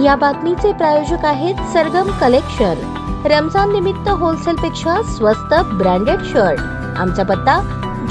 या बातमीचे प्रायोजक आहेत सरगम कलेक्शन। रमजान निमित्त होलसेल पेक्षा स्वस्त ब्रँडेड शर्ट। आमचा पत्ता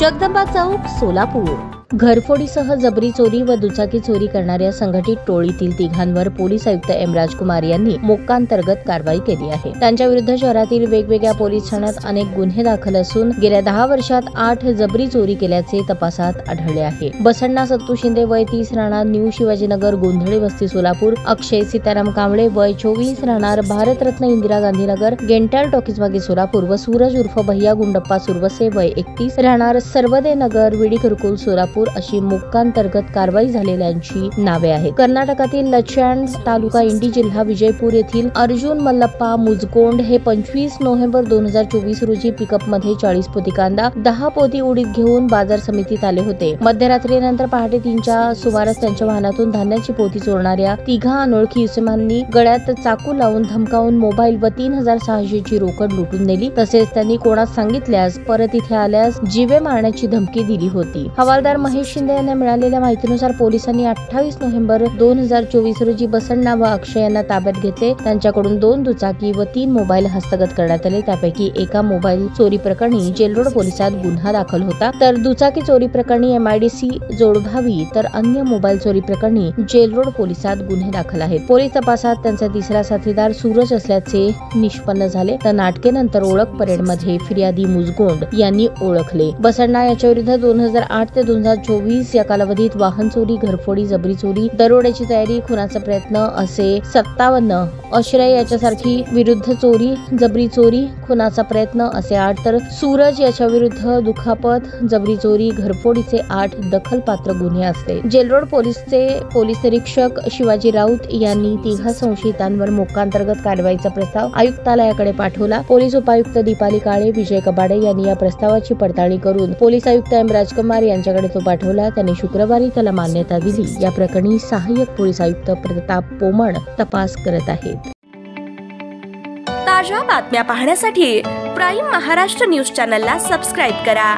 जगदंबा चौक, सोलापूर। घरफोडीसह जबरी चोरी व दुचाकी चोरी करणाऱ्या संघटित टोळीतील तिघांवर पोलीस आयुक्त एम राजकुमार यांनी मोक्कांतर्गत कारवाई केली आहे। त्यांच्या विरुद्ध शहरातील वेगवेगळ्या पोलीस ठाण्यात अनेक गुन्हे दाखल असून गेल्या 10 वर्षात 8 जबरी चोरी केल्याचे तपासात आढळले आहे। बसण्णा सत्तू शिंदे वय 30 राहणार न्यू शिवाजीनगर, गोंधळे वस्ती, सोलापूर। अक्षय सीताराम कांबळे वय 24 राहणार भारतरत्न इंदिरा गांधी नगर, गेंटाल टॉकीज मागे, सोलापूर व सूरज उर्फ भैया गुंडप्पा सुरवसे वय 31 राहणार सर्वदे नगर, विडी कुरकुल, सोलापूर अशी मोक्कांतर्गत कारवाई झालेल्यांची नावे आहेत। कर्नाटकातील लचँड तालुका इंडी जिल्हा विजयपूर येथील अर्जुन मल्लप्पा मुजकोंड हे 25 नोव्हेंबर 2024 रोजी पिकअप मध्ये 40 पोती कांदा, 10 पोती उडीद घेऊन बाजार समितीत आले होते। मध्यरात्रीनंतर पहाटे 3च्या सुमारास त्यांच्या वाहनातून धान्याची पोती चोरणाऱ्या तिघा अनोळखी इसमांनी गळ्यात चाकू लावून धमकावून मोबाईल व 3600 ची रोकड लुटून नेली। तसेच त्यांनी कोणास सांगितल्यास परत इथे आल्यास जीवे मारण्याची धमकी दिली होती। हवालदार महेश शिंदे यांना मिळालेल्या माहितीनुसार पोलिसांनी 28 नोव्हेंबर 2024 रोजी बसण्णा व अक्षय यांना ताब्यात घेतले। त्यांच्याकडून 2 दुचाकी व 3 मोबाईल हस्तगत करण्यात आले। त्यापैकी एका मोबाईल चोरी प्रकरणी जेलरोड पोलिसात गुन्हा दाखल होता, तर दुचाकी चोरी प्रकरणी MIDC जोडभावी, तर अन्य मोबाईल चोरी प्रकरणी जेलरोड पोलिसात गुन्हे दाखल आहेत। पोलीस तपासात त्यांचा तिसरा साथीदार सूरज असल्याचे निष्पन्न झाले, तर नाटकेनंतर ओळख परेडमध्ये फिर्यादी मुजगोंड यांनी ओळखले। बसण्णा याच्या विरुद्ध 2008 ते 2024 या कालावधीत वाहन चोरी, घरफोडी, जबरी चोरी, दरोड्याची तयारी, खुनाचा प्रयत्न असे 57, अश्रय याच्यासारखी विरुद्ध चोरी, जबरी चोरी, खुनाचा प्रयत्न असे 8, तर सूरज याच्या विरुद्ध दुखापत, जबरी चोरी, घरफोडीचे 8 दखलपात्र गुन्हे असते। जेलरोड पोलीसचे पोलीस निरीक्षक शिवाजी राऊत यांनी तिघा संशयितांवर मोक्कांतर्गत कारवाईचा प्रस्ताव आयुक्तालयाकडे पाठवला। पोलीस उपायुक्त दीपाली काळे, विजय कबाडे यांनी या प्रस्तावाची पडताळणी करून पोलीस आयुक्त एम राजकुमार यांच्याकडे तो पाठवला। त्यांनी शुक्रवारी त्याला मान्यता दिली। या प्रकरणी सहाय्यक पोलीस आयुक्त प्रताप पोमण तपास करत आहेत। ताज्या बातम्या पाहण्यासाठी प्राईम महाराष्ट्र न्यूज चॅनलला सबस्क्राईब करा।